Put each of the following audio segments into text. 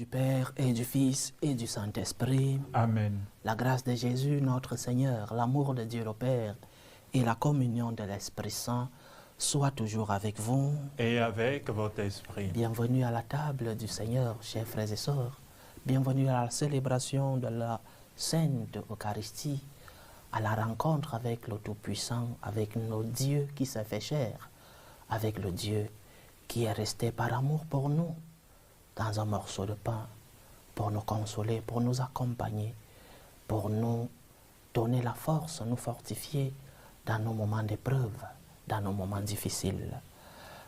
du Père et du Fils et du Saint-Esprit. Amen. La grâce de Jésus, notre Seigneur, l'amour de Dieu le Père et la communion de l'Esprit Saint soient toujours avec vous. Et avec votre esprit. Bienvenue à la table du Seigneur, chers frères et sœurs. Bienvenue à la célébration de la Sainte Eucharistie, à la rencontre avec le Tout-Puissant, avec notre Dieu qui s'est fait chair, avec le Dieu qui est resté par amour pour nous, dans un morceau de pain, pour nous consoler, pour nous accompagner, pour nous donner la force, nous fortifier dans nos moments d'épreuve, dans nos moments difficiles.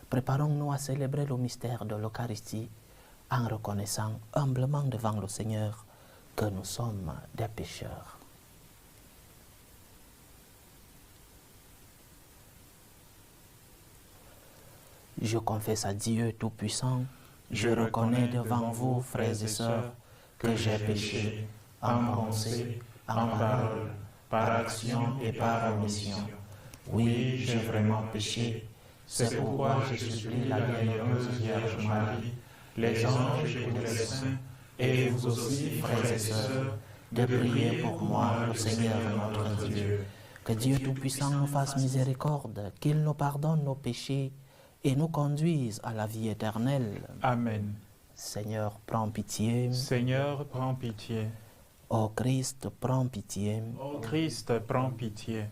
Préparons-nous à célébrer le mystère de l'Eucharistie en reconnaissant humblement devant le Seigneur que nous sommes des pécheurs. Je confesse à Dieu Tout-Puissant, je reconnais devant vous, frères et sœurs, que j'ai péché en pensée, en parole, par action et par omission. Oui, j'ai vraiment péché. C'est pourquoi je supplie la bienheureuse Vierge Marie, les anges et tous les saints, et vous aussi, frères et sœurs, de prier pour moi, le Seigneur notre Dieu. Que Dieu Tout-Puissant nous fasse miséricorde, qu'il nous pardonne nos péchés et nous conduise à la vie éternelle. Amen. Seigneur, prends pitié. Seigneur, prends pitié. Ô Christ, prends pitié. Ô Christ, prends pitié.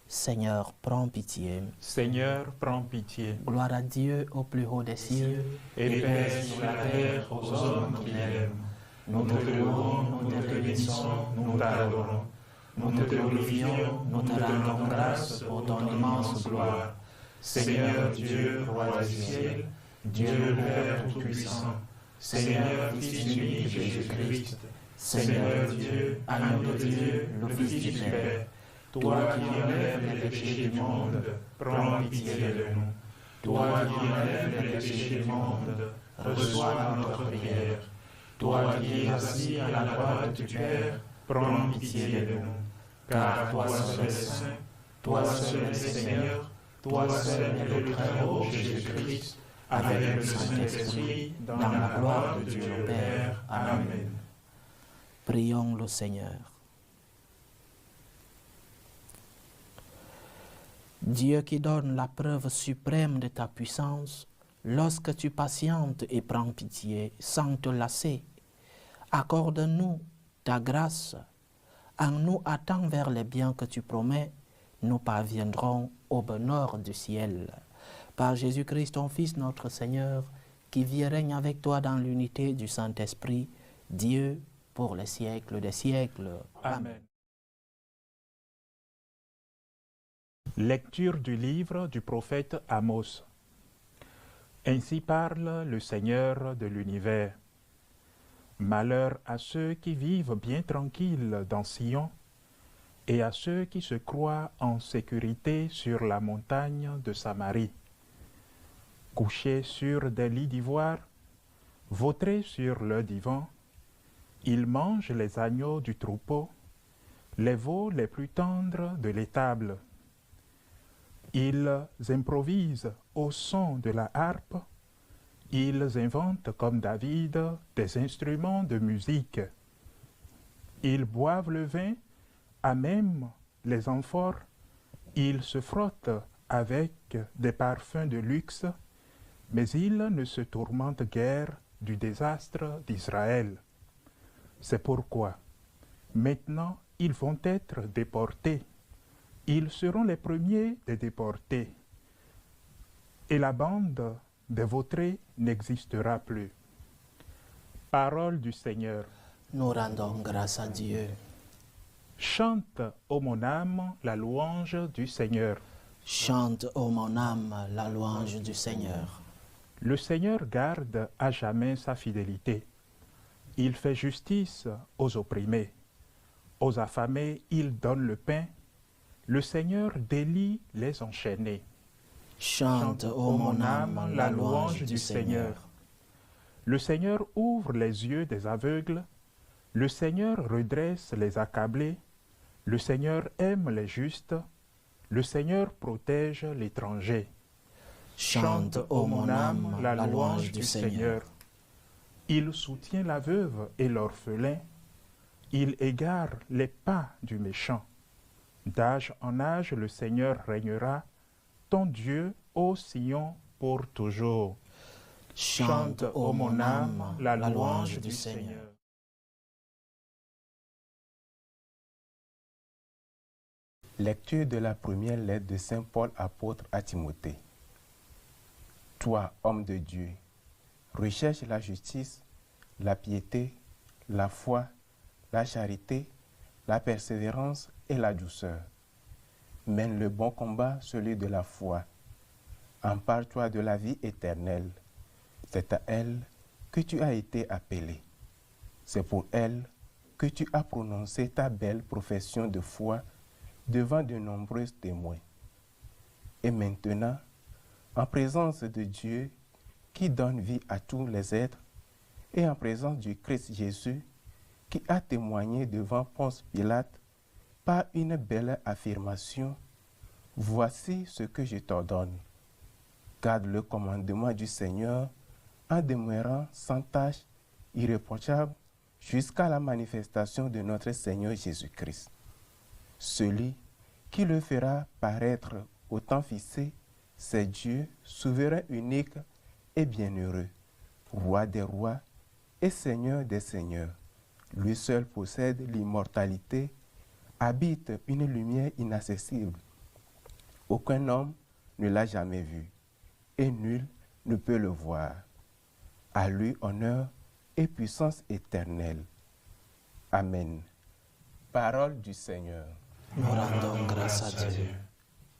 Seigneur, prends pitié. Seigneur, prends pitié. Gloire à Dieu au plus haut des cieux. Et paix sur la terre aux hommes qui l'aiment. Nous te louons, nous te bénissons, nous t'adorons. Nous te glorifions, nous te rendons grâce pour ton immense gloire. Seigneur Dieu, roi du ciel, Dieu Père Tout-Puissant, Seigneur Fils unique de Jésus-Christ, Seigneur Dieu, agneau de Dieu, le Fils du Père, toi qui enlèves les péchés du monde, prends pitié de nous. Toi qui enlèves les péchés du monde, reçois notre prière. Toi qui es assis à la droite du Père, prends pitié de nous. Car toi seul es saint, toi seul es Seigneur, toi seul es le très haut Jésus-Christ, avec le Saint-Esprit, dans la gloire de Dieu le Père. Amen. Prions le Seigneur. Dieu qui donne la preuve suprême de ta puissance, lorsque tu patientes et prends pitié sans te lasser, accorde-nous ta grâce. En nous hâtant vers les biens que tu promets, nous parviendrons au bonheur du ciel. Par Jésus-Christ, ton Fils, notre Seigneur, qui vit et règne avec toi dans l'unité du Saint-Esprit, Dieu, pour les siècles des siècles. Amen. Lecture du livre du prophète Amos. Ainsi parle le Seigneur de l'univers. Malheur à ceux qui vivent bien tranquilles dans Sion, et à ceux qui se croient en sécurité sur la montagne de Samarie. Couchés sur des lits d'ivoire, vautrés sur le divan, ils mangent les agneaux du troupeau, les veaux les plus tendres de l'étable. Ils improvisent au son de la harpe, ils inventent comme David des instruments de musique. Ils boivent le vin à même les amphores, ils se frottent avec des parfums de luxe, mais ils ne se tourmentent guère du désastre d'Israël. C'est pourquoi, maintenant, ils vont être déportés. Ils seront les premiers des déportés. Et la bande des vautrés n'existera plus. Parole du Seigneur. Nous rendons grâce à Dieu. Chante, ô mon âme, la louange du Seigneur. Chante, ô mon âme, la louange du Seigneur. Le Seigneur garde à jamais sa fidélité. Il fait justice aux opprimés. Aux affamés, il donne le pain. Le Seigneur délie les enchaînés. Chante, ô mon âme, la louange du Seigneur. Le Seigneur ouvre les yeux des aveugles. Le Seigneur redresse les accablés. Le Seigneur aime les justes. Le Seigneur protège l'étranger. Chante, ô mon âme, la louange du Seigneur. Il soutient la veuve et l'orphelin. Il égare les pas du méchant. D'âge en âge, le Seigneur régnera, ton Dieu, ô Sion, pour toujours. Chante, ô mon âme, la louange du Seigneur. Lecture de la première lettre de Saint Paul apôtre à Timothée. Toi, homme de Dieu, recherche la justice, la piété, la foi, la charité, la persévérance et la douceur. Mène le bon combat, celui de la foi. Empare-toi de la vie éternelle. C'est à elle que tu as été appelé. C'est pour elle que tu as prononcé ta belle profession de foi devant de nombreux témoins. Et maintenant, en présence de Dieu qui donne vie à tous les êtres, et en présence du Christ Jésus qui a témoigné devant Ponce Pilate par une belle affirmation, voici ce que je t'ordonne. Garde le commandement du Seigneur en demeurant sans tache, irréprochable, jusqu'à la manifestation de notre Seigneur Jésus-Christ. Celui qui le fera paraître au temps fixé, c'est Dieu, souverain unique et bienheureux, roi des rois et seigneur des seigneurs. Lui seul possède l'immortalité, habite une lumière inaccessible. Aucun homme ne l'a jamais vu, et nul ne peut le voir. À lui honneur et puissance éternelle. Amen. Parole du Seigneur. Nous rendons grâce à Dieu.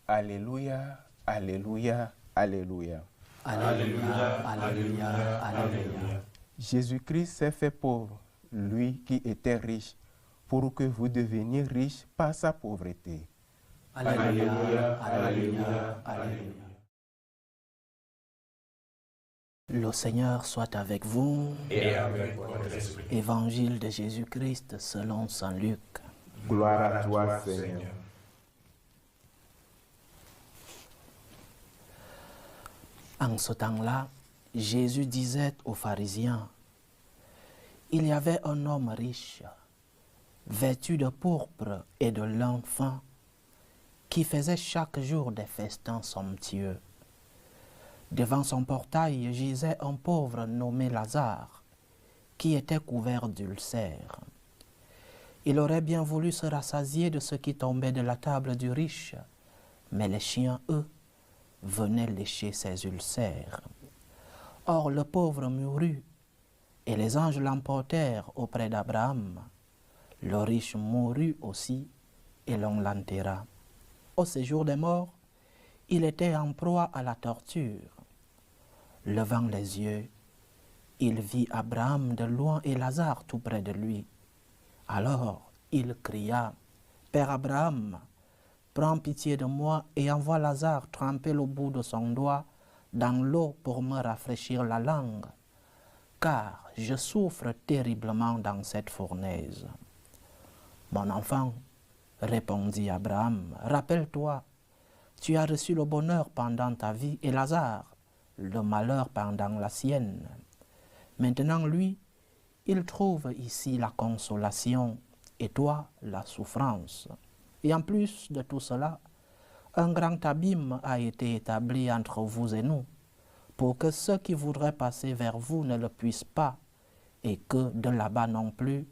Alléluia, alléluia, alléluia. Alléluia, alléluia, alléluia. Jésus-Christ s'est fait pauvre, lui qui était riche, pour que vous deveniez riches par sa pauvreté. Alléluia, alléluia, alléluia. Le Seigneur soit avec vous. Et avec votre esprit. Évangile de Jésus-Christ selon saint Luc. Gloire à toi, Seigneur. En ce temps-là, Jésus disait aux pharisiens, « Il y avait un homme riche, vêtu de pourpre et de lin fin, qui faisait chaque jour des festins somptueux. Devant son portail gisait un pauvre nommé Lazare, qui était couvert d'ulcères. Il aurait bien voulu se rassasier de ce qui tombait de la table du riche, mais les chiens, eux, venaient lécher ses ulcères. Or le pauvre mourut, et les anges l'emportèrent auprès d'Abraham. Le riche mourut aussi, et l'on l'enterra. Au séjour des morts, il était en proie à la torture. Levant les yeux, il vit Abraham de loin et Lazare tout près de lui. Alors il cria, « Père Abraham, prends pitié de moi et envoie Lazare tremper le bout de son doigt dans l'eau pour me rafraîchir la langue, car je souffre terriblement dans cette fournaise. » « Mon enfant, répondit Abraham, rappelle-toi, tu as reçu le bonheur pendant ta vie et Lazare, le malheur pendant la sienne. Maintenant, lui, il trouve ici la consolation et toi, la souffrance. Et en plus de tout cela, un grand abîme a été établi entre vous et nous, pour que ceux qui voudraient passer vers vous ne le puissent pas, et que de là-bas non plus,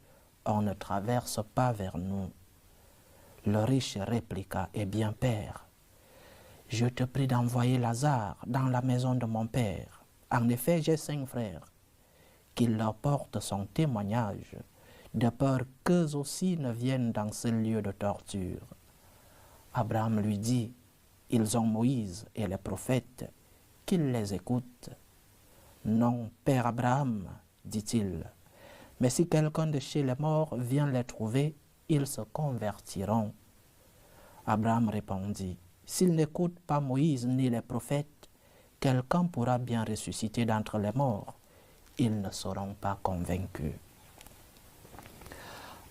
on ne traverse pas vers nous. Le riche répliqua, « Eh bien, Père, je te prie d'envoyer Lazare dans la maison de mon Père. En effet, j'ai 5 frères, qu'il leur porte son témoignage, de peur qu'eux aussi ne viennent dans ce lieu de torture. » Abraham lui dit, « Ils ont Moïse et les prophètes, qu'ils les écoutent. » « Non, Père Abraham, dit-il, mais si quelqu'un de chez les morts vient les trouver, ils se convertiront. » Abraham répondit, « S'ils n'écoutent pas Moïse ni les prophètes, quelqu'un pourra bien ressusciter d'entre les morts. Ils ne seront pas convaincus. »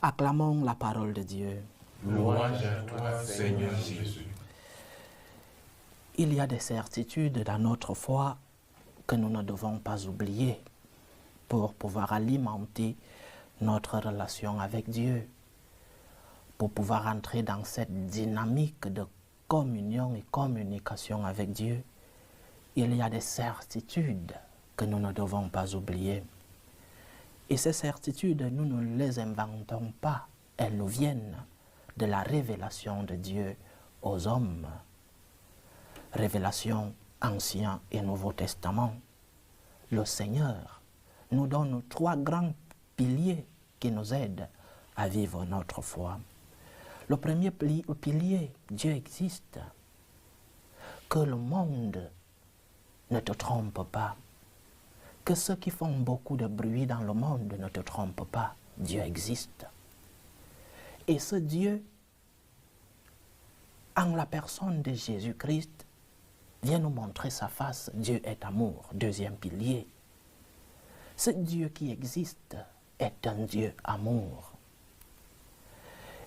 Acclamons la parole de Dieu. Louange à toi, Seigneur Jésus. Il y a des certitudes dans notre foi que nous ne devons pas oublier. pour pouvoir alimenter notre relation avec Dieu, pour pouvoir entrer dans cette dynamique de communion et communication avec Dieu. Il y a des certitudes que nous ne devons pas oublier. Et ces certitudes, nous ne les inventons pas. Elles nous viennent de la révélation de Dieu aux hommes. Révélation Ancien et Nouveau Testament. Le Seigneur nous donne 3 grands piliers qui nous aident à vivre notre foi. Le premier pilier, Dieu existe. Que le monde ne te trompe pas. Que ceux qui font beaucoup de bruit dans le monde ne te trompent pas. Dieu existe. Et ce Dieu, en la personne de Jésus-Christ, vient nous montrer sa face. Dieu est amour, deuxième pilier. Ce Dieu qui existe est un Dieu amour.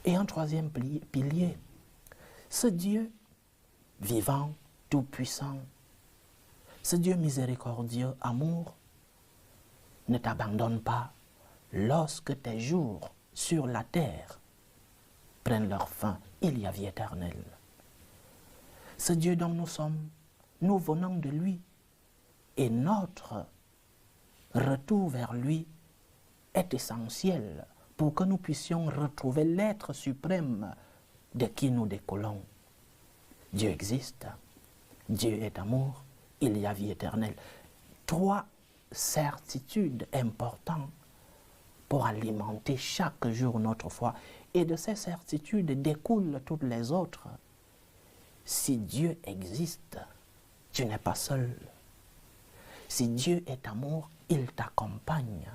Et un troisième pilier, ce Dieu vivant, tout-puissant, ce Dieu miséricordieux, amour, ne t'abandonne pas lorsque tes jours sur la terre prennent leur fin. Il y a vie éternelle. Ce Dieu dont nous sommes, nous venons de lui. Et notre retour vers lui est essentiel pour que nous puissions retrouver l'être suprême de qui nous découlons. Dieu existe, Dieu est amour, il y a vie éternelle. 3 certitudes importantes pour alimenter chaque jour notre foi. Et de ces certitudes découlent toutes les autres. Si Dieu existe, tu n'es pas seul. Si Dieu est amour, il t'accompagne.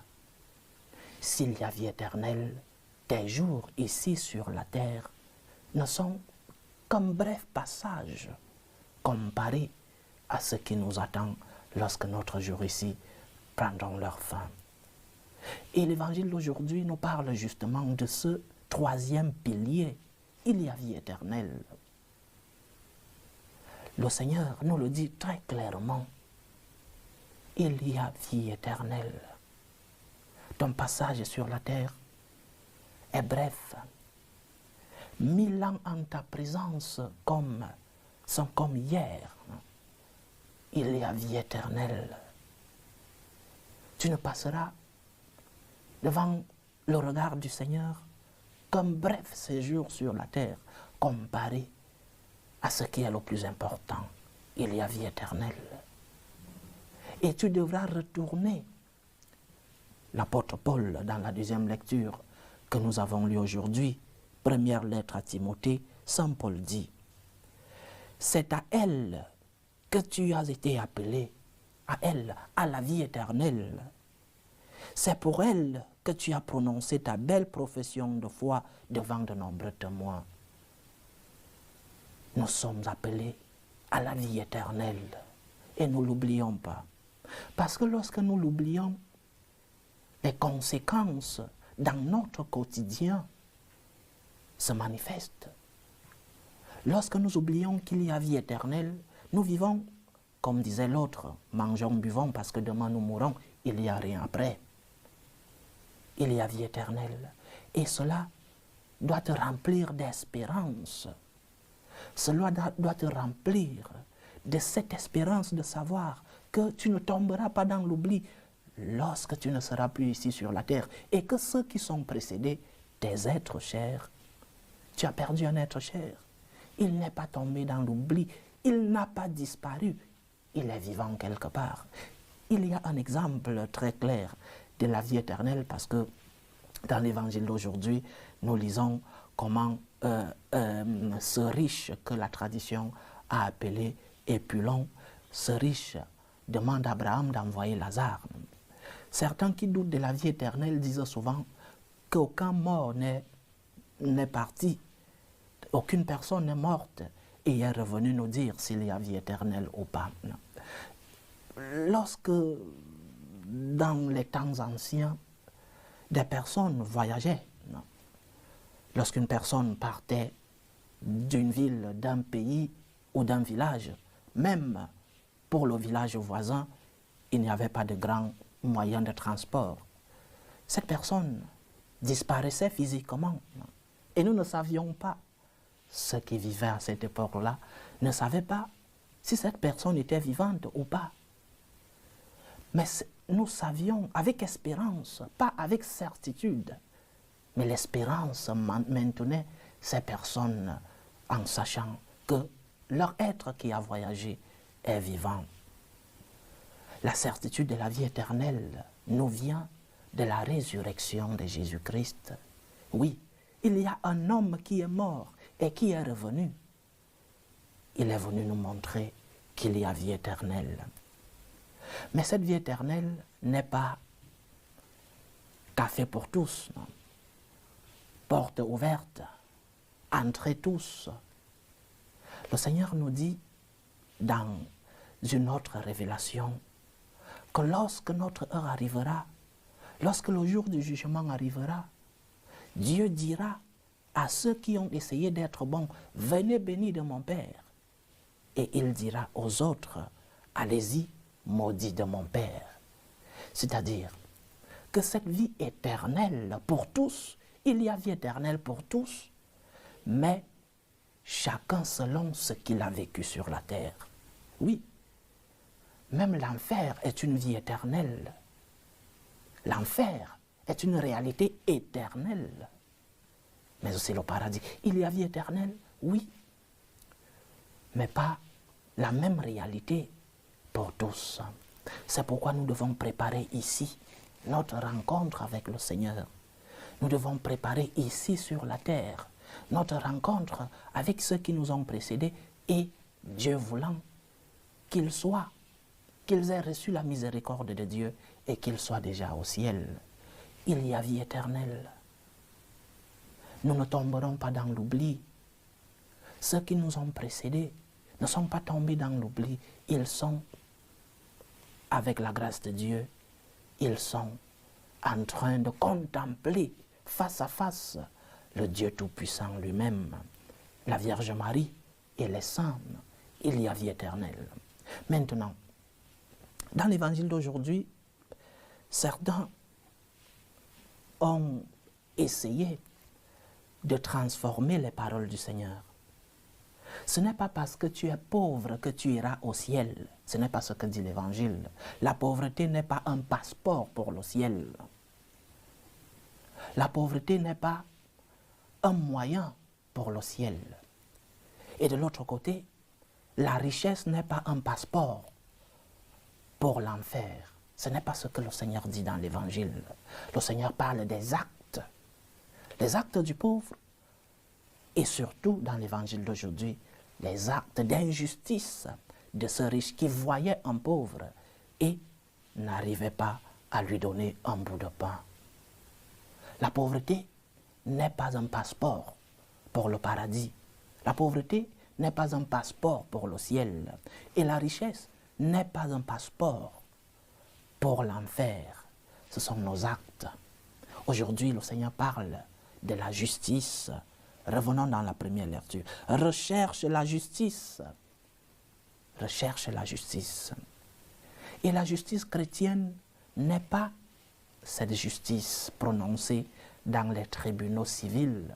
S'il y a vie éternelle, tes jours ici sur la terre ne sont qu'un bref passage comparé à ce qui nous attend lorsque notre jour ici prendront leur fin. Et l'évangile d'aujourd'hui nous parle justement de ce 3e pilier. Il y a vie éternelle. Le Seigneur nous le dit très clairement. Il y a vie éternelle. Ton passage sur la terre est bref. 1000 ans en ta présence sont comme hier. Il y a vie éternelle. Tu ne passeras devant le regard du Seigneur comme bref séjour sur la terre, comparé à ce qui est le plus important. Il y a vie éternelle. Et tu devras retourner. L'apôtre Paul, dans la 2e lecture que nous avons lue aujourd'hui, première lettre à Timothée, Saint Paul dit, « C'est à elle que tu as été appelé, à elle, à la vie éternelle. C'est pour elle que tu as prononcé ta belle profession de foi devant de nombreux témoins. » Nous sommes appelés à la vie éternelle et nous ne l'oublions pas. Parce que lorsque nous l'oublions, les conséquences dans notre quotidien se manifestent. Lorsque nous oublions qu'il y a vie éternelle, nous vivons, comme disait l'autre, mangeons, buvons parce que demain nous mourrons, il n'y a rien après. Il y a vie éternelle. Et cela doit te remplir d'espérance. Cela doit te remplir de cette espérance de savoir que tu ne tomberas pas dans l'oubli lorsque tu ne seras plus ici sur la terre et que ceux qui sont précédés, tes êtres chers, tu as perdu un être cher. Il n'est pas tombé dans l'oubli, il n'a pas disparu, il est vivant quelque part. Il y a un exemple très clair de la vie éternelle parce que dans l'évangile d'aujourd'hui, nous lisons comment ce riche que la tradition a appelé Épulon, ce riche demande à Abraham d'envoyer Lazare. Certains qui doutent de la vie éternelle disent souvent qu'aucun mort n'est parti, aucune personne n'est morte et est revenue nous dire s'il y a vie éternelle ou pas. Lorsque, dans les temps anciens, des personnes voyageaient, lorsqu'une personne partait d'une ville, d'un pays ou d'un village, même pour le village voisin, il n'y avait pas de grand moyen de transport. Cette personne disparaissait physiquement et nous ne savions pas. Ceux qui vivaient à cette époque-là ne savaient pas si cette personne était vivante ou pas. Mais nous savions avec espérance, pas avec certitude, mais l'espérance maintenait ces personnes en sachant que leur être qui a voyagé est vivant. La certitude de la vie éternelle nous vient de la résurrection de Jésus-Christ. Oui, il y a un homme qui est mort et qui est revenu. Il est venu nous montrer qu'il y a vie éternelle. Mais cette vie éternelle n'est pas café pour tous, non? Porte ouverte, entrez tous. Le Seigneur nous dit dans une autre révélation que lorsque notre heure arrivera, lorsque le jour du jugement arrivera, Dieu dira à ceux qui ont essayé d'être bons, venez bénis de mon Père. Et il dira aux autres, allez-y, maudits de mon Père. C'est-à-dire que cette vie éternelle pour tous, il y a vie éternelle pour tous, mais chacun selon ce qu'il a vécu sur la terre. Oui, même l'enfer est une vie éternelle. L'enfer est une réalité éternelle. Mais aussi le paradis. Il y a vie éternelle, oui, mais pas la même réalité pour tous. C'est pourquoi nous devons préparer ici notre rencontre avec le Seigneur. Nous devons préparer ici sur la terre notre rencontre avec ceux qui nous ont précédés et, Dieu voulant, qu'ils aient reçu la miséricorde de Dieu et qu'ils soient déjà au ciel. Il y a vie éternelle. Nous ne tomberons pas dans l'oubli. Ceux qui nous ont précédés ne sont pas tombés dans l'oubli. Ils sont, avec la grâce de Dieu, ils sont en train de contempler face à face le Dieu Tout-Puissant lui-même, la Vierge Marie et les saints. Il y a vie éternelle. Maintenant, dans l'évangile d'aujourd'hui, certains ont essayé de transformer les paroles du Seigneur. Ce n'est pas parce que tu es pauvre que tu iras au ciel. Ce n'est pas ce que dit l'Évangile. La pauvreté n'est pas un passeport pour le ciel. La pauvreté n'est pas un moyen pour le ciel. Et de l'autre côté, la richesse n'est pas un passeport pour l'enfer. Ce n'est pas ce que le Seigneur dit dans l'Évangile. Le Seigneur parle des actes du pauvre et surtout dans l'Évangile d'aujourd'hui, les actes d'injustice de ce riche qui voyait un pauvre et n'arrivait pas à lui donner un bout de pain. La pauvreté n'est pas un passeport pour le paradis. La pauvreté n'est pas un passeport pour le ciel. Et la richesse n'est pas un passeport pour l'enfer. Ce sont nos actes. Aujourd'hui, le Seigneur parle de la justice. Revenons dans la première lecture. Recherche la justice. Recherche la justice. Et la justice chrétienne n'est pas cette justice prononcée dans les tribunaux civils.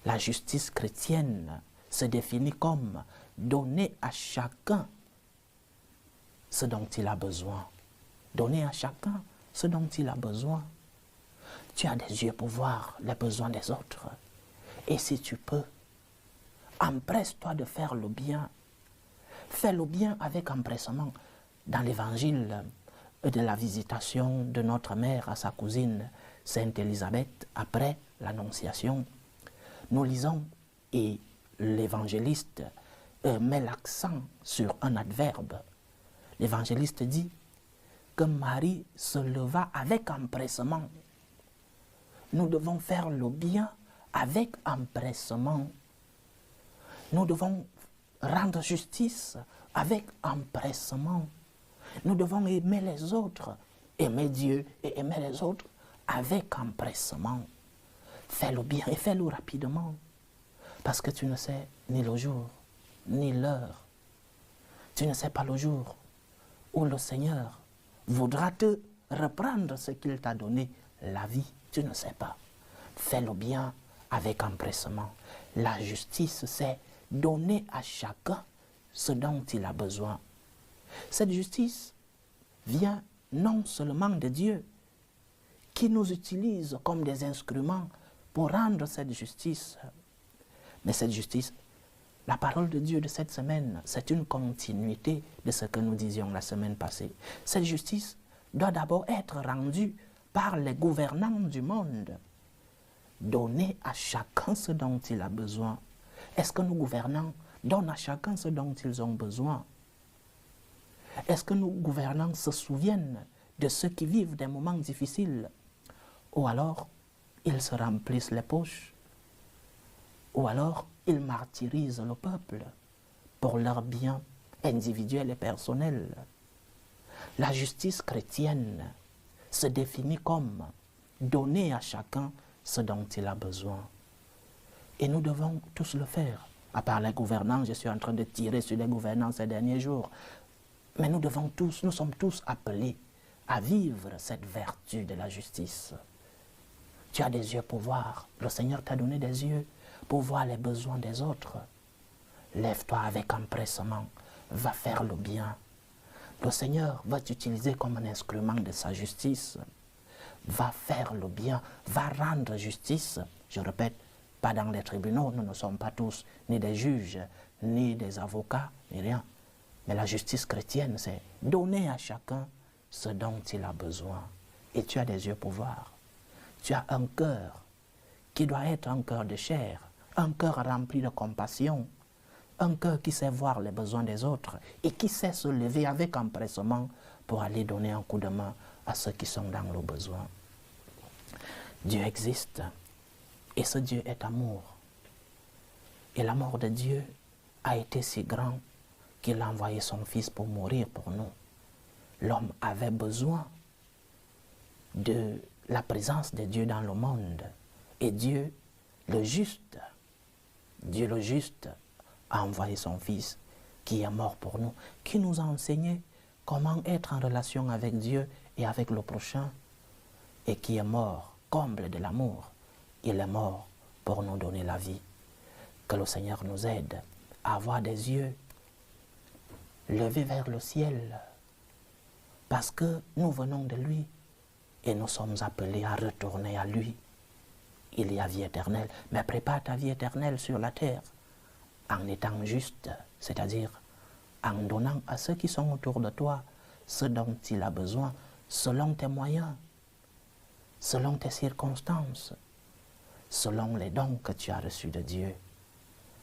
La justice chrétienne se définit comme donner à chacun ce dont il a besoin. Donner à chacun ce dont il a besoin. Tu as des yeux pour voir les besoins des autres. Et si tu peux, empresse-toi de faire le bien. Fais le bien avec empressement. Dans l'évangile de la visitation de notre mère à sa cousine, Sainte Élisabeth, après l'Annonciation, nous lisons, et l'évangéliste met l'accent sur un adverbe. L'évangéliste dit que Marie se leva avec empressement. Nous devons faire le bien avec empressement. Nous devons rendre justice avec empressement. Nous devons aimer les autres, aimer Dieu et aimer les autres avec empressement. Fais le bien et fais-le rapidement. Parce que tu ne sais ni le jour, ni l'heure. Tu ne sais pas le jour où le Seigneur voudra te reprendre ce qu'il t'a donné, la vie, tu ne sais pas. Fais le bien avec empressement. La justice, c'est donner à chacun ce dont il a besoin. Cette justice vient non seulement de Dieu, qui nous utilise comme des instruments pour rendre cette justice, mais cette justice, la parole de Dieu de cette semaine, c'est une continuité de ce que nous disions la semaine passée. Cette justice doit d'abord être rendue par les gouvernants du monde. Donner à chacun ce dont il a besoin. Est-ce que nos gouvernants donnent à chacun ce dont ils ont besoin? Est-ce que nos gouvernants se souviennent de ceux qui vivent des moments difficiles? Ou alors, ils se remplissent les poches? Ou alors, ils martyrisent le peuple pour leur bien individuel et personnel? La justice chrétienne se définit comme donner à chacun ce dont il a besoin. Et nous devons tous le faire. À part les gouvernants, je suis en train de tirer sur les gouvernants ces derniers jours. Mais nous sommes tous appelés à vivre cette vertu de la justice. Tu as des yeux pour voir. Le Seigneur t'a donné des yeux pour voir les besoins des autres. Lève-toi avec empressement. Va faire le bien. Le Seigneur va t'utiliser comme un instrument de sa justice. Va faire le bien. Va rendre justice. Je répète, pas dans les tribunaux. Nous ne sommes pas tous ni des juges, ni des avocats, ni rien. Mais la justice chrétienne, c'est donner à chacun ce dont il a besoin. Et tu as des yeux pour voir. Tu as un cœur qui doit être un cœur de chair, un cœur rempli de compassion, un cœur qui sait voir les besoins des autres et qui sait se lever avec empressement pour aller donner un coup de main à ceux qui sont dans le besoin. Dieu existe et ce Dieu est amour. Et l'amour de Dieu a été si grand qu'il a envoyé son Fils pour mourir pour nous. L'homme avait besoin de la présence de Dieu dans le monde. Et Dieu le juste, a envoyé son Fils qui est mort pour nous, qui nous a enseigné comment être en relation avec Dieu et avec le prochain, et qui est mort, comble de l'amour. Il est mort pour nous donner la vie. Que le Seigneur nous aide à avoir des yeux levés vers le ciel, parce que nous venons de lui et nous sommes appelés à retourner à lui. Il y a vie éternelle, mais prépare ta vie éternelle sur la terre en étant juste, c'est-à-dire en donnant à ceux qui sont autour de toi ce dont il a besoin, selon tes moyens, selon tes circonstances, selon les dons que tu as reçus de Dieu.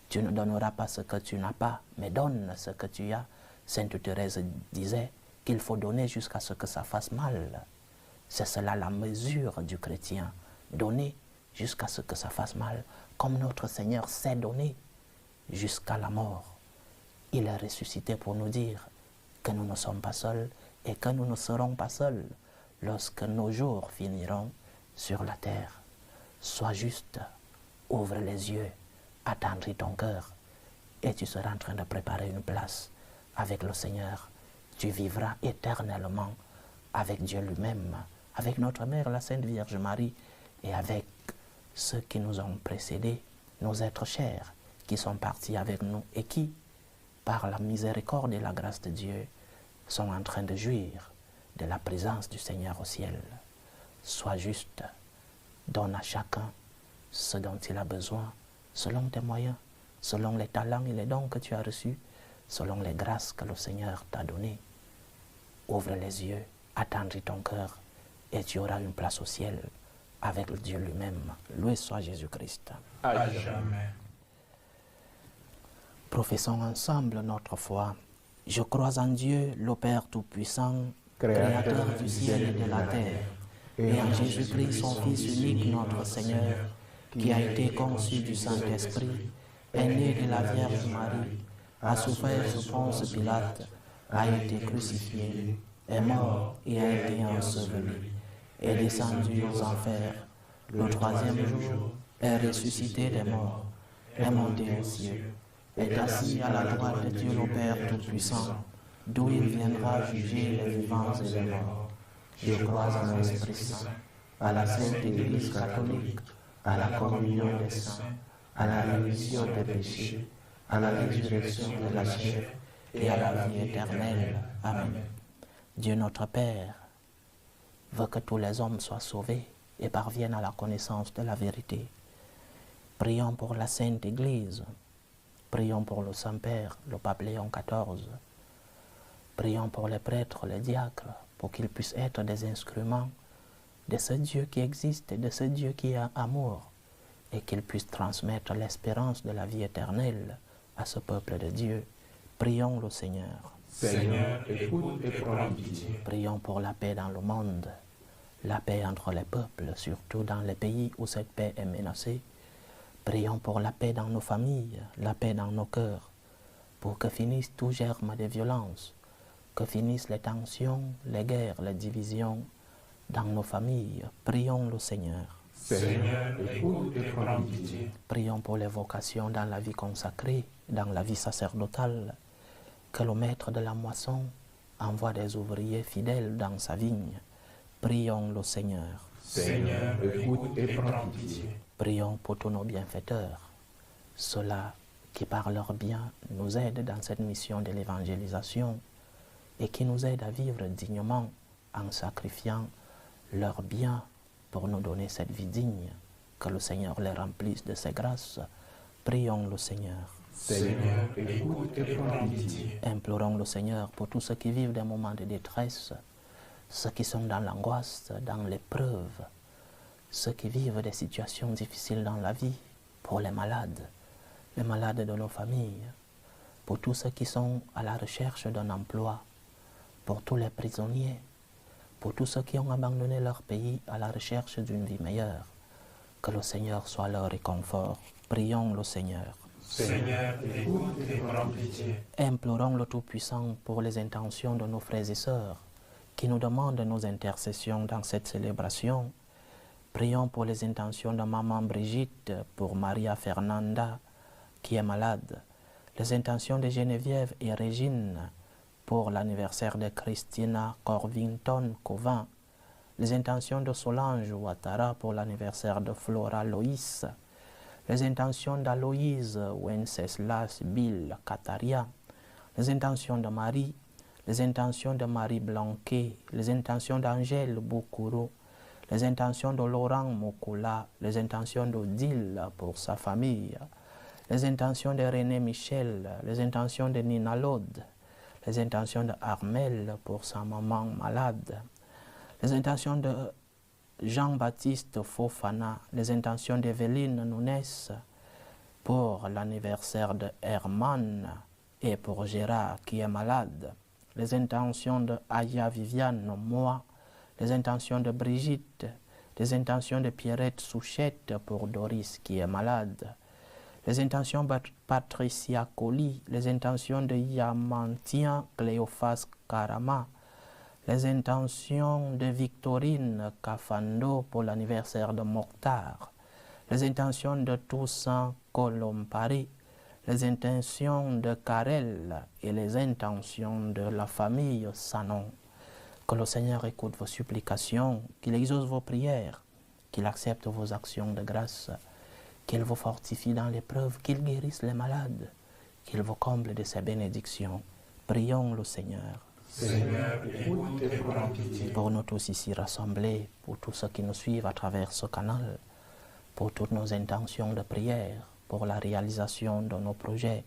Tu ne donneras pas ce que tu n'as pas, mais donne ce que tu as. Sainte Thérèse disait qu'il faut donner jusqu'à ce que ça fasse mal. C'est cela la mesure du chrétien. Donner jusqu'à ce que ça fasse mal, comme notre Seigneur sait donner jusqu'à la mort. Il est ressuscité pour nous dire que nous ne sommes pas seuls et que nous ne serons pas seuls lorsque nos jours finiront sur la terre. Sois juste, ouvre les yeux, attendris ton cœur et tu seras en train de préparer une place avec le Seigneur. Tu vivras éternellement avec Dieu lui-même, avec notre Mère, la Sainte Vierge Marie, et avec ceux qui nous ont précédés, nos êtres chers, qui sont partis avec nous et qui, par la miséricorde et la grâce de Dieu, sont en train de jouir de la présence du Seigneur au ciel. Sois juste, donne à chacun ce dont il a besoin, selon tes moyens, selon les talents et les dons que tu as reçus, selon les grâces que le Seigneur t'a données. Ouvre les yeux, attendris ton cœur, et tu auras une place au ciel avec le Dieu lui-même. Loué soit Jésus-Christ. À jamais. Professons ensemble notre foi. Je crois en Dieu, le Père Tout-Puissant, Créateur du ciel et de la terre, et en Jésus-Christ, son Fils unique, notre Seigneur, qui a été conçu du Saint-Esprit, est né de la Vierge Marie, a souffert sous Ponce Pilate, a été crucifié, est mort et a été enseveli, est descendu aux enfers, le troisième jour est ressuscité des morts, est monté aux cieux, est assis à la droite de Dieu le Père Tout-Puissant, d'où il viendra juger les vivants et les morts. Je crois en l'Esprit Saint, à la Sainte Église catholique, à la communion des saints, à la rémission des péchés, à la résurrection de la chair et à la vie éternelle. Amen. Dieu notre Père veut que tous les hommes soient sauvés et parviennent à la connaissance de la vérité. Prions pour la Sainte Église. Prions pour le Saint-Père, le pape Léon XIV. Prions pour les prêtres, les diacres, pour qu'ils puissent être des instruments de ce Dieu qui existe et de ce Dieu qui est amour, et qu'ils puissent transmettre l'espérance de la vie éternelle à ce peuple de Dieu. Prions le Seigneur. Seigneur, écoute et prends pitié. Prions pour la paix dans le monde, la paix entre les peuples, surtout dans les pays où cette paix est menacée. Prions pour la paix dans nos familles, la paix dans nos cœurs, pour que finisse tout germe de violence, que finissent les tensions, les guerres, les divisions dans nos familles. Prions le Seigneur. Seigneur, écoute et prends pitié. Prions pour les vocations dans la vie consacrée, dans la vie sacerdotale, que le maître de la moisson envoie des ouvriers fidèles dans sa vigne. Prions le Seigneur. Seigneur, écoute et prends pitié. Prions pour tous nos bienfaiteurs, ceux-là qui par leur bien nous aident dans cette mission de l'évangélisation et qui nous aident à vivre dignement en sacrifiant leurs biens pour nous donner cette vie digne. Que le Seigneur les remplisse de ses grâces. Prions le Seigneur. Seigneur, écoute et prends pitié. Implorons le Seigneur pour tous ceux qui vivent des moments de détresse, ceux qui sont dans l'angoisse, dans l'épreuve, ceux qui vivent des situations difficiles dans la vie, pour les malades de nos familles, pour tous ceux qui sont à la recherche d'un emploi, pour tous les prisonniers, pour tous ceux qui ont abandonné leur pays à la recherche d'une vie meilleure. Que le Seigneur soit leur réconfort. Prions le Seigneur. Seigneur, écoute et prends pitié. Implorons le Tout-Puissant pour les intentions de nos frères et sœurs qui nous demandent nos intercessions dans cette célébration. Prions pour les intentions de Maman Brigitte, pour Maria Fernanda qui est malade, les intentions de Geneviève et Régine pour l'anniversaire de Christina Corvington-Covin, les intentions de Solange Ouattara pour l'anniversaire de Flora Loïs, les intentions d'Aloïse Wenceslas Bill Kataria, les intentions de Marie, les intentions de Marie Blanquet, les intentions d'Angèle Boukourou, les intentions de Laurent Mokola, les intentions d'Odile pour sa famille, les intentions de René Michel, les intentions de Nina Laude, les intentions de Armel pour sa maman malade, les intentions de Jean-Baptiste Fofana, les intentions d'Evelyne Nunes pour l'anniversaire de Herman et pour Gérard qui est malade, les intentions de Aya Viviane Moi, les intentions de Brigitte, les intentions de Pierrette Souchette pour Doris qui est malade, les intentions de Patricia Colli, les intentions de Yamantien Cléophas Karama, les intentions de Victorine Cafando pour l'anniversaire de Mokhtar, les intentions de Toussaint Colompari, les intentions de Karel et les intentions de la famille Sanon. Que le Seigneur écoute vos supplications, qu'il exauce vos prières, qu'il accepte vos actions de grâce, qu'il vous fortifie dans l'épreuve, qu'il guérisse les malades, qu'il vous comble de ses bénédictions. Prions le Seigneur. Seigneur, écoute et prends pitié. Pour nous tous ici rassemblés, pour tous ceux qui nous suivent à travers ce canal, pour toutes nos intentions de prière, pour la réalisation de nos projets,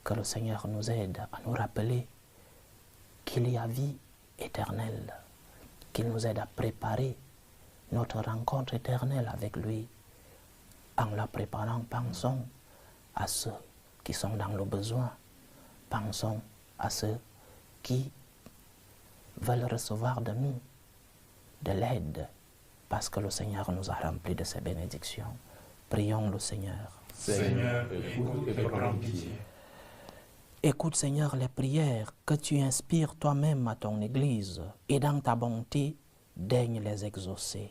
que le Seigneur nous aide à nous rappeler qu'il y a vie éternelle, qu'il nous aide à préparer notre rencontre éternelle avec lui. En la préparant, pensons à ceux qui sont dans le besoin, pensons à ceux qui veulent recevoir de nous de l'aide, parce que le Seigneur nous a remplis de ses bénédictions. Prions le Seigneur. Seigneur, écoute et prends pitié. Écoute, Seigneur, les prières que tu inspires toi-même à ton Église, et dans ta bonté, daigne les exaucer.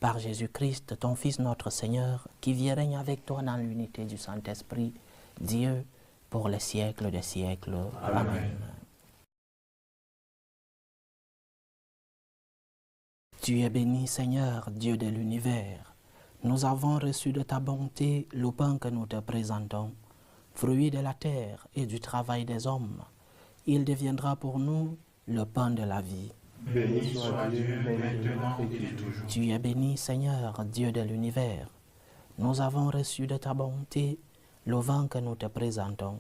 Par Jésus-Christ, ton Fils notre Seigneur, qui vit et règne avec toi dans l'unité du Saint-Esprit, Dieu, pour les siècles des siècles. Amen. Tu es béni, Seigneur, Dieu de l'univers. Nous avons reçu de ta bonté le pain que nous te présentons, fruit de la terre et du travail des hommes. Il deviendra pour nous le pain de la vie. Béni soit Dieu maintenant et toujours. Tu es béni, Seigneur, Dieu de l'univers. Nous avons reçu de ta bonté le vin que nous te présentons,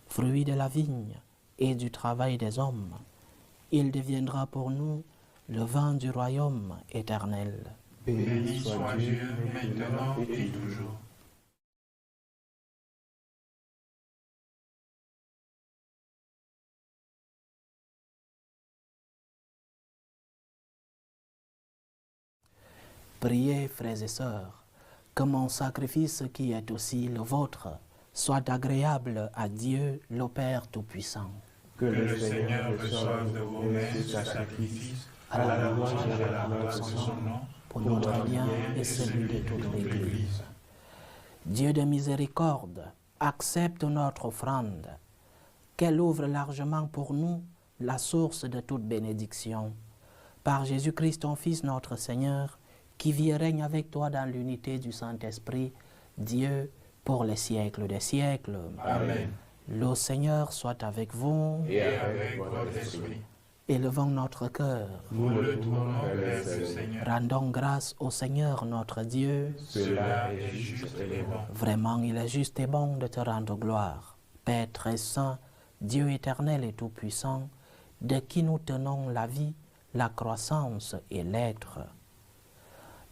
fruit de la vigne et du travail des hommes. Il deviendra pour nous le vin du royaume éternel. Béni soit Dieu maintenant et toujours. Priez, frères et sœurs, que mon sacrifice qui est aussi le vôtre soit agréable à Dieu, le Père Tout-Puissant. Que le Seigneur reçoive de vos mains ce sacrifice à la louange et à la gloire de son nom, pour notre bien et celui de toute l'Église. Dieu de miséricorde, accepte notre offrande, qu'elle ouvre largement pour nous la source de toute bénédiction. Par Jésus-Christ, ton Fils, notre Seigneur, qui vit et règne avec toi dans l'unité du Saint-Esprit, Dieu, pour les siècles des siècles. Amen. Le Seigneur soit avec vous. Et avec votre esprit. Élevons notre cœur. Nous le tournons vers le Seigneur. Rendons grâce au Seigneur notre Dieu. Cela est juste et bon. Vraiment, il est juste et bon de te rendre gloire. Père très saint, Dieu éternel et tout-puissant, de qui nous tenons la vie, la croissance et l'être.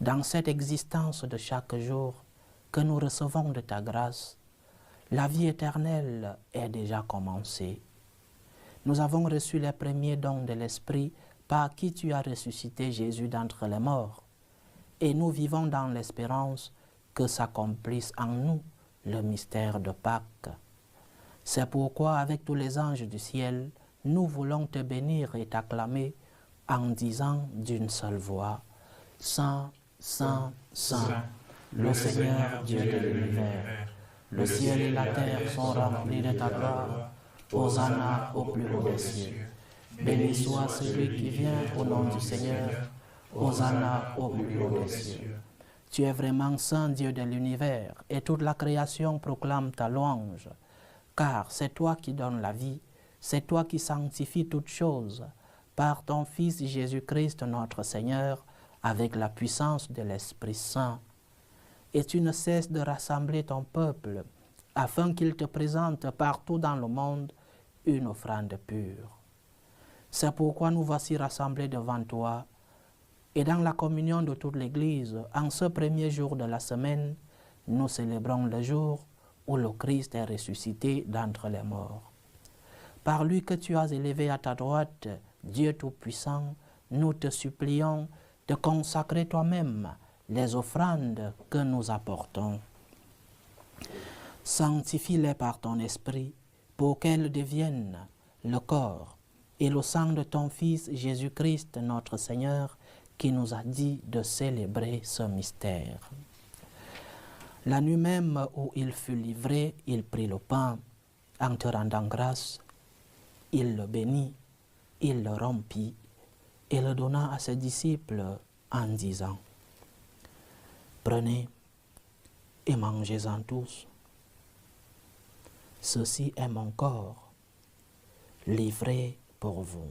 Dans cette existence de chaque jour que nous recevons de ta grâce, la vie éternelle est déjà commencée. Nous avons reçu les premiers dons de l'Esprit par qui tu as ressuscité Jésus d'entre les morts. Et nous vivons dans l'espérance que s'accomplisse en nous le mystère de Pâques. C'est pourquoi, avec tous les anges du ciel, nous voulons te bénir et t'acclamer en disant d'une seule voix, Saint, Saint, Saint, le Seigneur Dieu de l'univers. Le ciel et la terre sont remplis de ta gloire. Hosanna au plus haut des cieux. Béni soit celui qui vient au nom du Seigneur. Hosanna au plus haut des cieux. Tu es vraiment saint Dieu de l'univers, et toute la création proclame ta louange. Car c'est toi qui donnes la vie, c'est toi qui sanctifies toutes choses, par ton Fils Jésus-Christ notre Seigneur, avec la puissance de l'Esprit Saint. Et tu ne cesses de rassembler ton peuple, afin qu'il te présente partout dans le monde une offrande pure. C'est pourquoi nous voici rassemblés devant toi, et dans la communion de toute l'Église, en ce premier jour de la semaine, nous célébrons le jour où le Christ est ressuscité d'entre les morts. Par lui que tu as élevé à ta droite, Dieu Tout-Puissant, nous te supplions de consacrer toi-même les offrandes que nous apportons. Sanctifie-les par ton esprit pour qu'elles deviennent le corps et le sang de ton Fils Jésus-Christ notre Seigneur qui nous a dit de célébrer ce mystère. La nuit même où il fut livré, il prit le pain en te rendant grâce, il le bénit, il le rompit et le donna à ses disciples en disant, « Prenez et mangez-en tous. Ceci est mon corps, livré pour vous. »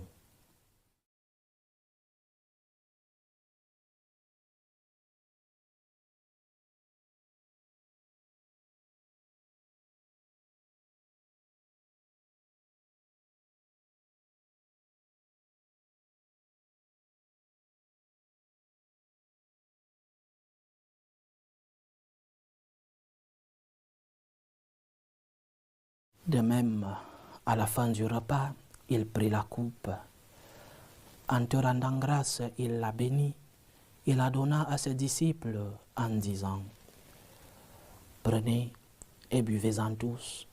De même, à la fin du repas, il prit la coupe. En te rendant grâce, il la bénit. Il la donna à ses disciples en disant, « Prenez et buvez-en tous,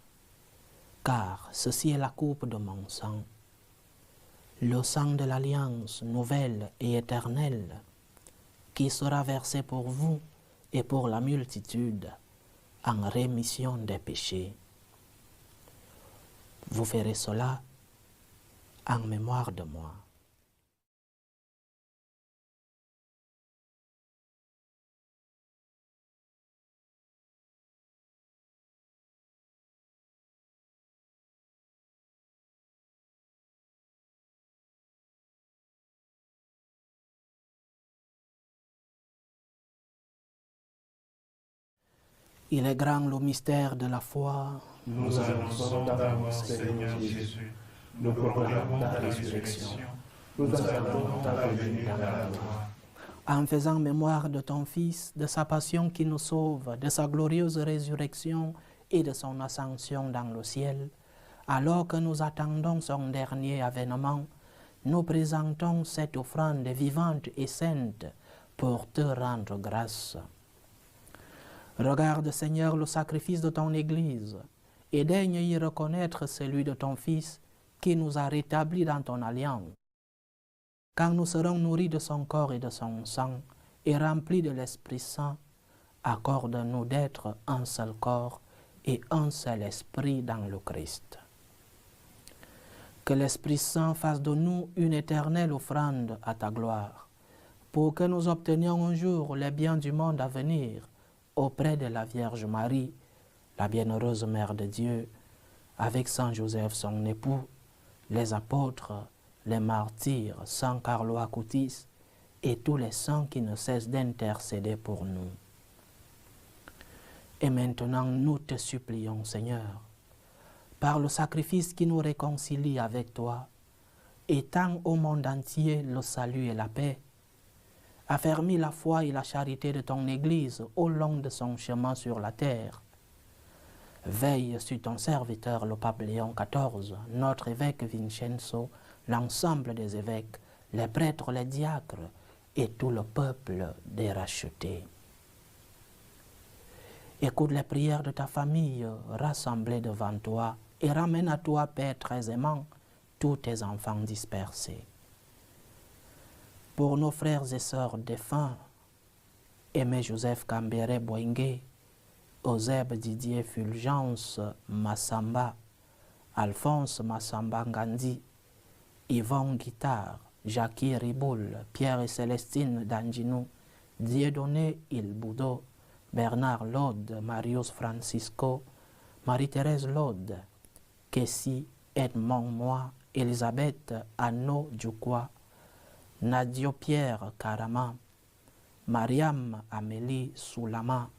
car ceci est la coupe de mon sang, le sang de l'alliance nouvelle et éternelle, qui sera versé pour vous et pour la multitude en rémission des péchés. Vous ferez cela en mémoire de moi. » Il est grand le mystère de la foi. Nous annonçons ta mort, Seigneur Jésus. Nous proclamons ta résurrection. Nous attendons ta venue dans la gloire. En faisant mémoire de ton Fils, de sa passion qui nous sauve, de sa glorieuse résurrection et de son ascension dans le ciel, alors que nous attendons son dernier avènement, nous présentons cette offrande vivante et sainte pour te rendre grâce. Regarde, Seigneur, le sacrifice de ton Église et daigne y reconnaître celui de ton Fils qui nous a rétablis dans ton alliance. Quand nous serons nourris de son corps et de son sang et remplis de l'Esprit Saint, accorde-nous d'être un seul corps et un seul esprit dans le Christ. Que l'Esprit Saint fasse de nous une éternelle offrande à ta gloire, pour que nous obtenions un jour les biens du monde à venir auprès de la Vierge Marie, la bienheureuse Mère de Dieu, avec Saint Joseph son époux, les apôtres, les martyrs, Saint Carlo Acutis et tous les saints qui ne cessent d'intercéder pour nous. Et maintenant, nous te supplions, Seigneur, par le sacrifice qui nous réconcilie avec toi, étends au monde entier le salut et la paix, affermis la foi et la charité de ton Église au long de son chemin sur la terre. Veille sur ton serviteur, le pape Léon XIV, notre évêque Vincenzo, l'ensemble des évêques, les prêtres, les diacres et tout le peuple des rachetés. Écoute les prières de ta famille rassemblée devant toi et ramène à toi, Père très aimant, tous tes enfants dispersés. Pour nos frères et sœurs défunts, Aimé Joseph Kambere Boingue, Eusèbe Didier Fulgence Massamba, Alphonse Massamba Ngandi, Yvon Guitare, Jackie Riboul, Pierre et Célestine Danginou, Dieudonné Ilboudo, Bernard Laude, Marius Francisco, Marie-Thérèse Laude, Kessie Edmond Moi, Elisabeth Anno Djoukwa, Nadio Pierre Karama, Mariam Amélie Soulama,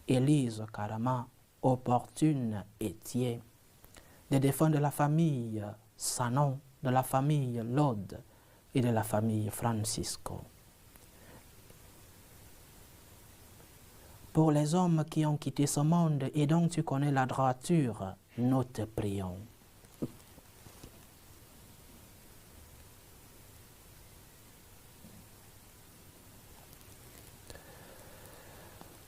Élise Karama, Opportune Étier, des défunts de la famille Sanon, de la famille Laude et de la famille Francisco. Pour les hommes qui ont quitté ce monde et dont tu connais la droiture, nous te prions.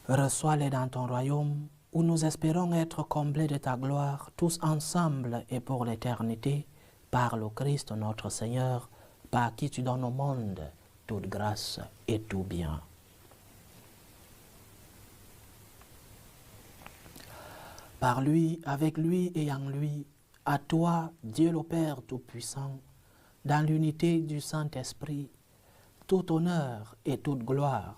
Reçois-les dans ton royaume, où nous espérons être comblés de ta gloire, tous ensemble et pour l'éternité, par le Christ notre Seigneur, par qui tu donnes au monde toute grâce et tout bien. Par lui, avec lui et en lui, à toi, Dieu le Père Tout-Puissant, dans l'unité du Saint-Esprit, tout honneur et toute gloire,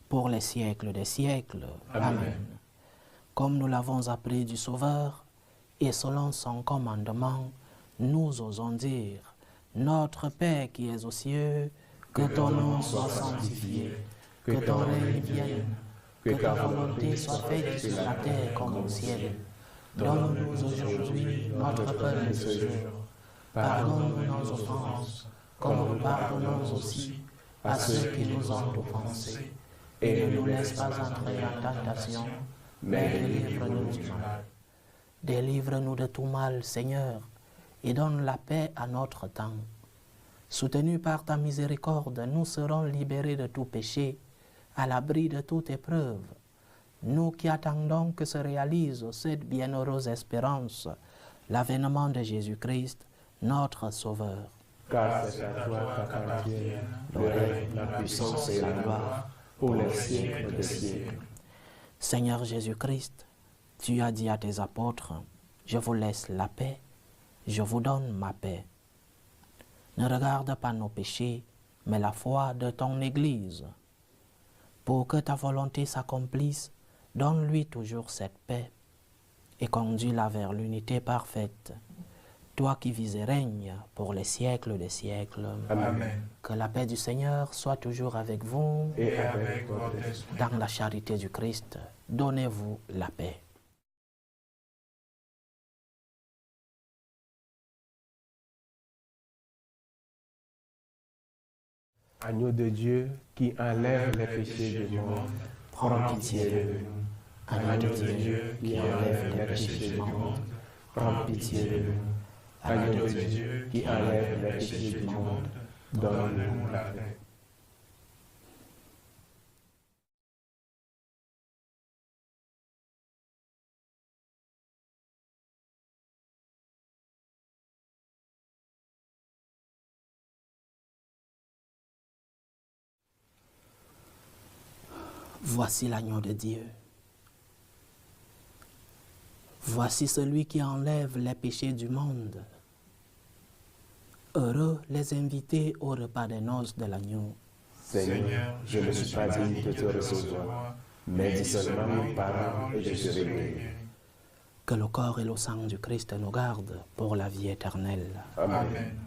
pour les siècles des siècles. Amen. Comme nous l'avons appris du Sauveur, et selon son commandement, nous osons dire, Notre Père qui es aux cieux, que ton nom soit sanctifié, que ton règne vienne, que ta volonté soit faite sur la terre comme au ciel. Donne-nous aujourd'hui notre pain de ce jour. Pardonne-nous nos offenses, comme nous pardonnons aussi à ceux qui nous ont offensés. Et ne nous laisse pas entrer en tentation, mais délivre-nous du mal. Délivre-nous de tout mal, Seigneur, et donne la paix à notre temps. Soutenus par ta miséricorde, nous serons libérés de tout péché, à l'abri de toute épreuve. Nous qui attendons que se réalise cette bienheureuse espérance, l'avènement de Jésus-Christ, notre Sauveur. Car c'est à toi qu'appartiennent le règne, la puissance et la gloire, pour les siècles des siècles. Seigneur Jésus-Christ, tu as dit à tes apôtres, je vous laisse la paix, je vous donne ma paix. Ne regarde pas nos péchés, mais la foi de ton Église. Pour que ta volonté s'accomplisse, donne-lui toujours cette paix et conduis-la vers l'unité parfaite. toi qui vis et règnes pour les siècles des siècles. Amen. Que la paix du Seigneur soit toujours avec vous. Et avec votre esprit. Dans la charité du Christ, donnez-vous la paix. Agneau de Dieu qui enlève les péchés du monde, Prends pitié de nous. Agneau de Dieu qui enlève les péchés du monde, prends pitié de nous. Agneau de Dieu qui enlève les péchés du monde, donne-nous la paix. Voici l'agneau de Dieu. Voici celui qui enlève les péchés du monde. Heureux les invités au repas des noces de l'agneau. Seigneur, je ne suis pas digne de te recevoir, mais dis seulement une parole et je serai guéri. Que le corps et le sang du Christ nous gardent pour la vie éternelle. Amen.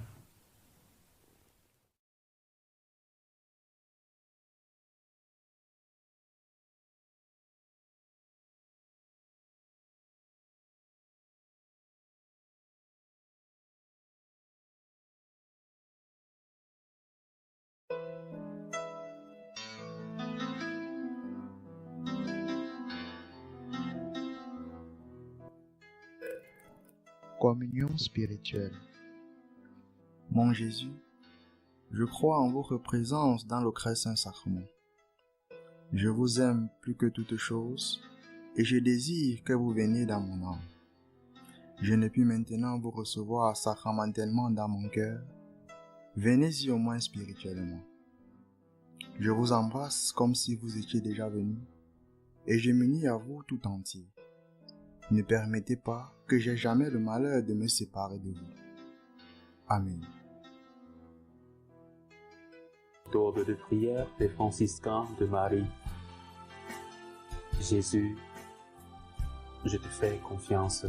Communion spirituelle. Mon Jésus, je crois en votre présence dans le très saint sacrement. Je vous aime plus que toute chose et je désire que vous veniez dans mon âme. Je ne puis maintenant vous recevoir sacramentellement dans mon cœur. Venez-y au moins spirituellement. Je vous embrasse comme si vous étiez déjà venu et je m'unis à vous tout entier. Ne permettez pas que j'aie jamais le malheur de me séparer de vous. Amen. Ordre de prière des franciscains de Marie. Jésus, je te fais confiance.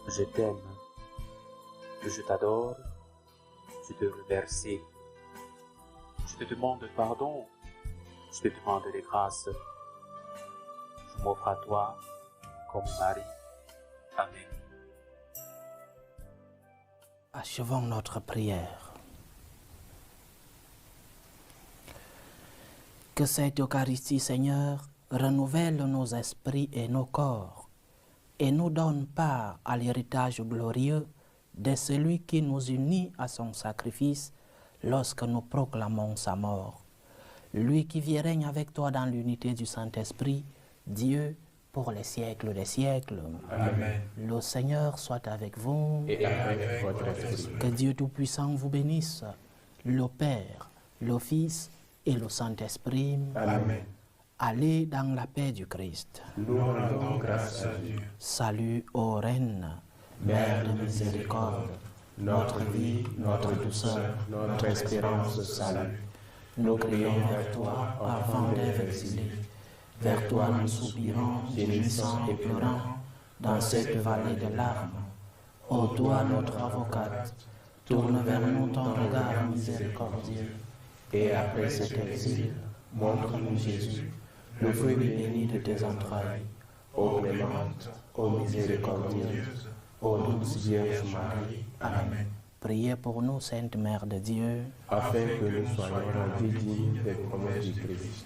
Je t'aime. Je t'adore. Je te remercie. Je te demande pardon. Je te demande des grâces. Je m'offre à toi comme Marie. Amen. Achevons notre prière. Que cette Eucharistie, Seigneur, renouvelle nos esprits et nos corps et nous donne part à l'héritage glorieux de celui qui nous unit à son sacrifice lorsque nous proclamons sa mort. Lui qui vit et règne avec toi dans l'unité du Saint-Esprit, Dieu, pour les siècles des siècles. Amen. Le Seigneur soit avec vous. Et avec votre esprit. Que Dieu Tout-Puissant vous bénisse, le Père, le Fils et le Saint-Esprit. Amen. Allez dans la paix du Christ. Nous rendons grâce à Dieu. Salut ô Reine, Mère de miséricorde, notre vie, notre douceur, notre espérance de salut. Nous crions vers toi, enfant d'Ève exilée. Vers toi nous soupirons, gémissant et pleurant, dans cette vallée de larmes. Ô toi, notre avocate, tourne vers nous ton regard miséricordieux. Et après cet exil, montre-nous Jésus, le fruit béni de tes entrailles. Ô clémente, ô miséricordieuse, ô douce Vierge Marie. Amen. Priez pour nous, Sainte Mère de Dieu, afin que nous soyons rendus dignes des promesses du Christ.